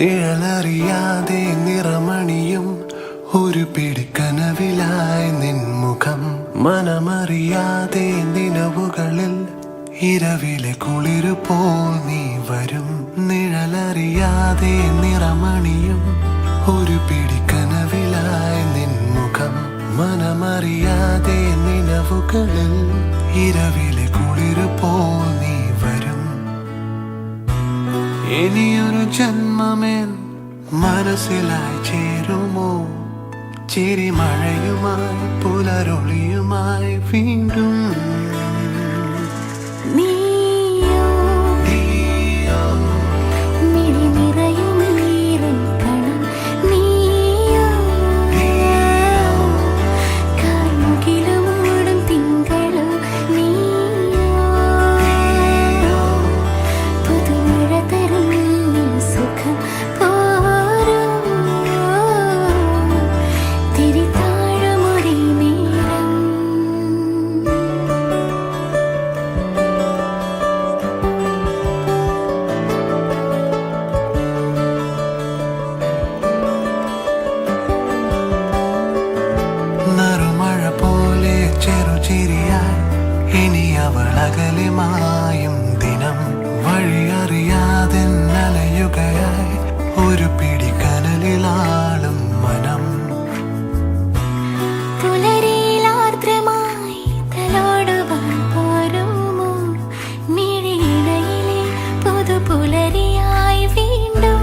നിഴലറിയാതെ നിറമണിയും ഒരു പിടിക്കനവിലായി നിൻമുഖം. മനമറിയാതെ നിലവുകളിൽ ഇരവിലെ കുളിരുപോൽ നീ വരും. നിഴലറിയാതെ നിറമണിയും ഒരു പിടിക്കനവിലായി നിൻമുഖം. മനമറിയാതെ നിലവുകളിൽ ഇരവിലെ കുളിരുപോൽ നീ വരും. ഇനിയൊരു ജന്മമേൻ മനസ്സിലായി ചേരുമോ? ചിരിമഴയുമായി പുലരൊളിയുമായി വീണ്ടും. ചെറുചിരിയായി ഇനി അവൾ അകലെ മായും ദിനം. വഴിയറിയാതെ നനയുകയായി ഒരു പിടി കനലിലാളും മനം. പുലരിയിലാർദ്രമായി തലോടുവാൻ പോരുമോ? മിഴിയിടയിലെ പുതുപുലരിയായി വീണ്ടും.